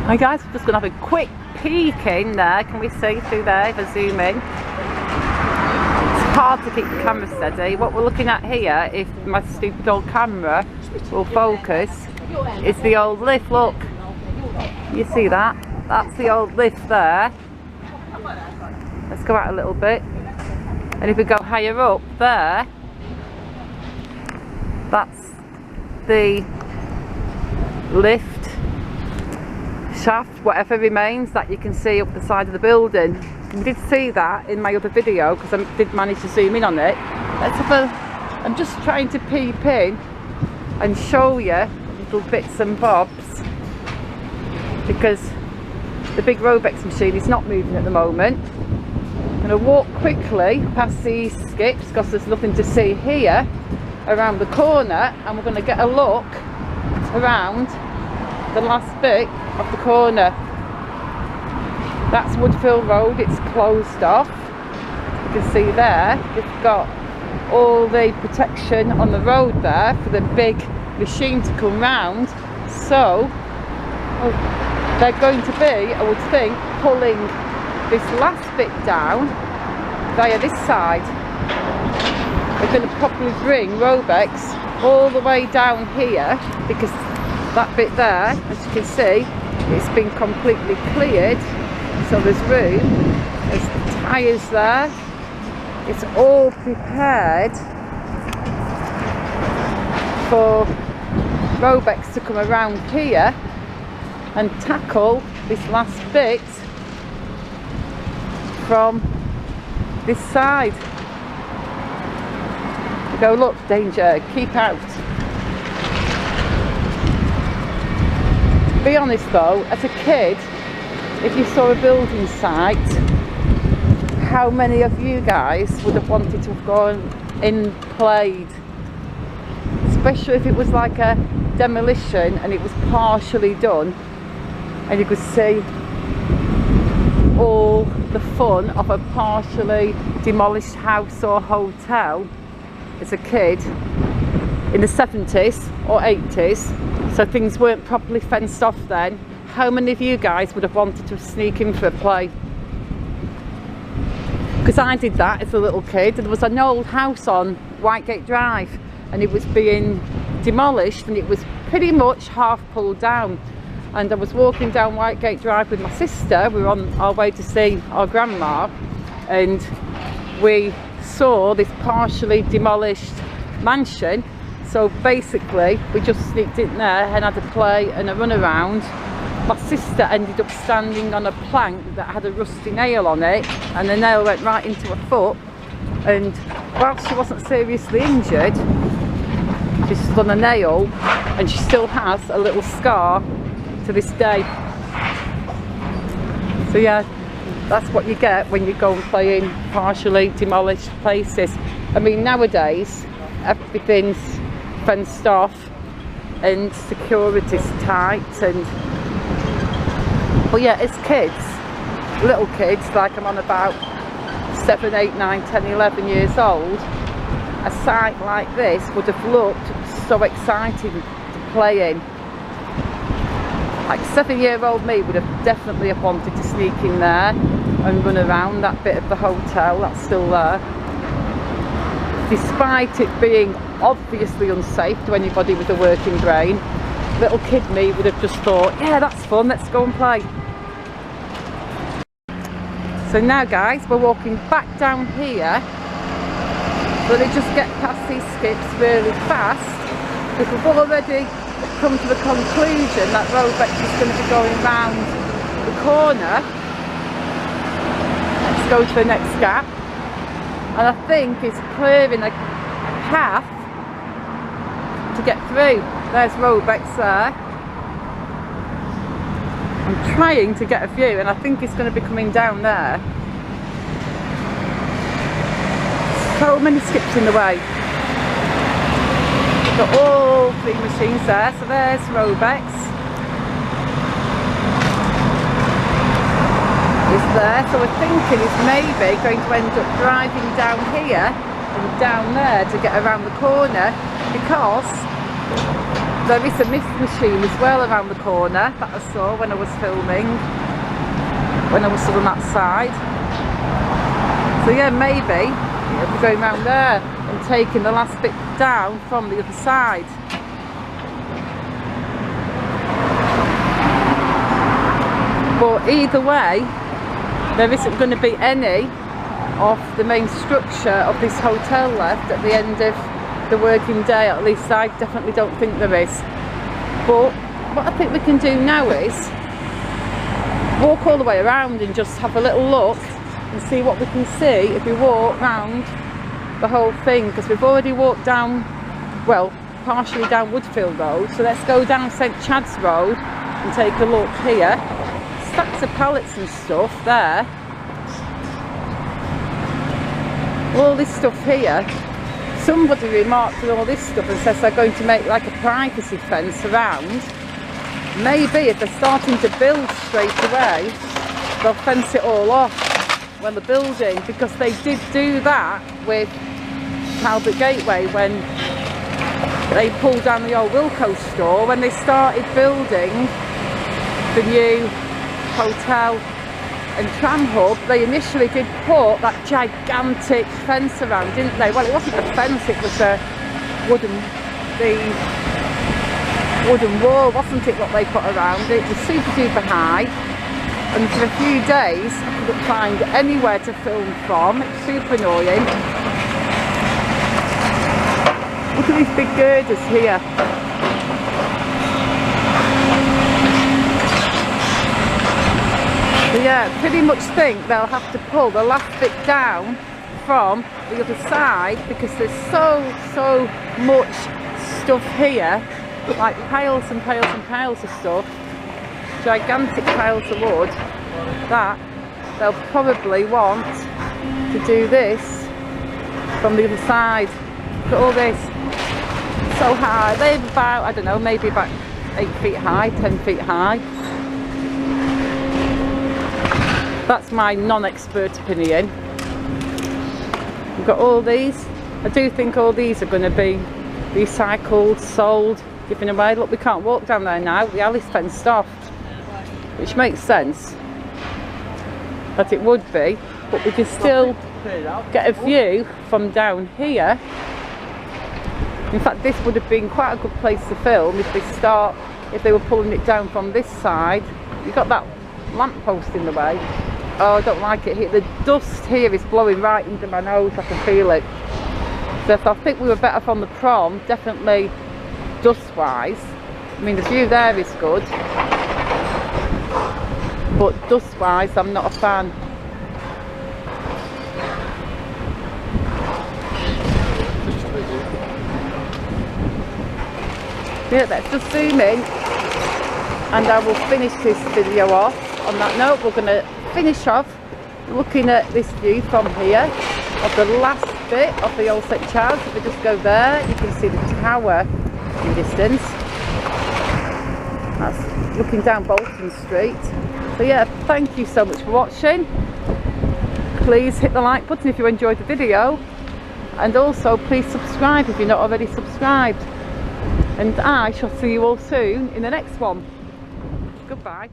Hi guys, we're just going to have a quick peek in there. Can we see through there if I zoom in? It's hard to keep the camera steady. What we're looking at here, if my stupid old camera will focus, is the old lift. Look, you see that? That's the old lift there. Let's go out a little bit. And if we go higher up there, that's the lift shaft, whatever remains that you can see up the side of the building. We did see that in my other video because I did manage to zoom in on it. Let's have a, I'm just trying to peep in and show you little bits and bobs because the big Robex machine is not moving at the moment. I'm going to walk quickly past these skips because there's nothing to see here around the corner, and we're going to get a look around the last bit of the corner. That's Woodfield Road, it's closed off. You can see there, they've got all the protection on the road there for the big machine to come round. So they're going to be, I would think, pulling this last bit down via this side. They're going to probably bring Robex all the way down here because that bit there, as you can see, it's been completely cleared, so there's room, there's tyres there, it's all prepared for Robex to come around here and tackle this last bit from this side. We go, look, danger, keep out. To be honest though, as a kid, if you saw a building site, how many of you guys would have wanted to have gone in and played? Especially if it was like a demolition and it was partially done and you could see all the fun of a partially demolished house or hotel as a kid in the 70s or 80s. So things weren't properly fenced off then. How many of you guys would have wanted to sneak in for a play? Because I did that as a little kid. There was an old house on Whitegate Drive and it was being demolished and it was pretty much half pulled down. And I was walking down Whitegate Drive with my sister. We were on our way to see our grandma and we saw this partially demolished mansion. So basically we just sneaked in there and had a play and a run around. My sister ended up standing on a plank that had a rusty nail on it and the nail went right into her foot, and while she wasn't seriously injured, she stood on a nail and she still has a little scar to this day. So yeah, that's what you get when you go and play in partially demolished places. I mean, nowadays everything's fenced off and security's tight, and but yeah, as kids, little kids, like I'm on about 7, 8, 9, 10, 11 years old, a site like this would have looked so exciting to play in. Like 7-year-old me would have definitely have wanted to sneak in there and run around that bit of the hotel that's still there. Despite it being obviously unsafe to anybody with a working brain, little kid me would have just thought, yeah, that's fun, let's go and play. So now guys, we're walking back down here, but they just get past these skips really fast because we've already come to the conclusion that Robex is going to be going round the corner. Let's go to the next gap. And I think it's clearing a path to get through. There's Robex there. I'm trying to get a view and I think it's going to be coming down there. So many skips in the way. We've got all 3 machines there. So there's Robex. Is there. So we're thinking it's maybe going to end up driving down here and down there to get around the corner, because There is a mist machine as well around the corner that I saw when I was filming, when I was stood on that side. So yeah, maybe it'll be going round there and taking the last bit down from the other side. But either way, there isn't going to be any of the main structure of this hotel left at the end of the working day. At least I definitely don't think there is. But what I think we can do now is walk all the way around and just have a little look and see what we can see if we walk round the whole thing, because we've already walked down, well, partially down Woodfield Road, so let's go down St Chad's Road and take a look here. Stacks of pallets and stuff there. All this stuff here. Somebody remarked on all this stuff and says they're going to make like a privacy fence around. Maybe if they're starting to build straight away, they'll fence it all off when they're building, because they did do that with Talbot Gateway when they pulled down the old Wilko store. When they started building the new hotel and tram hub, they initially did put that gigantic fence around, didn't they? Well, it wasn't a fence, it was a wooden wall, wasn't it, what they put around it? It was super duper high, and for a few days I couldn't find anywhere to film from. It's super annoying. Look at these big girders here. So yeah, pretty much think they'll have to pull the last bit down from the other side, because there's so much stuff here, like piles and piles and piles of stuff, gigantic piles of wood, that they'll probably want to do this from the other side. Look at all this, so high. They're about, I don't know, maybe about 8 feet high, 10 feet high. That's my non-expert opinion. We've got all these. I do think all these are going to be recycled, sold, given away. Look, we can't walk down there now. The alley's fenced off, which makes sense that it would be, but we can still get a view from down here. In fact, this would have been quite a good place to film if they were pulling it down from this side. You've got that lamppost in the way. Oh, I don't like it here. The dust here is blowing right into my nose. I can feel it. So if I think we were better from the prom, definitely dust-wise. I mean, the view there is good, but dust-wise, I'm not a fan. Yeah, let's just zoom in, and I will finish this video off. On that note, we're going to finish off looking at this view from here of the last bit of the old St Chad's. If we just go there, you can see the tower in distance. That's looking down Bolton Street. So yeah, thank you so much for watching. Please hit the like button if you enjoyed the video, and also please subscribe if you're not already subscribed. And I shall see you all soon in the next one. Goodbye.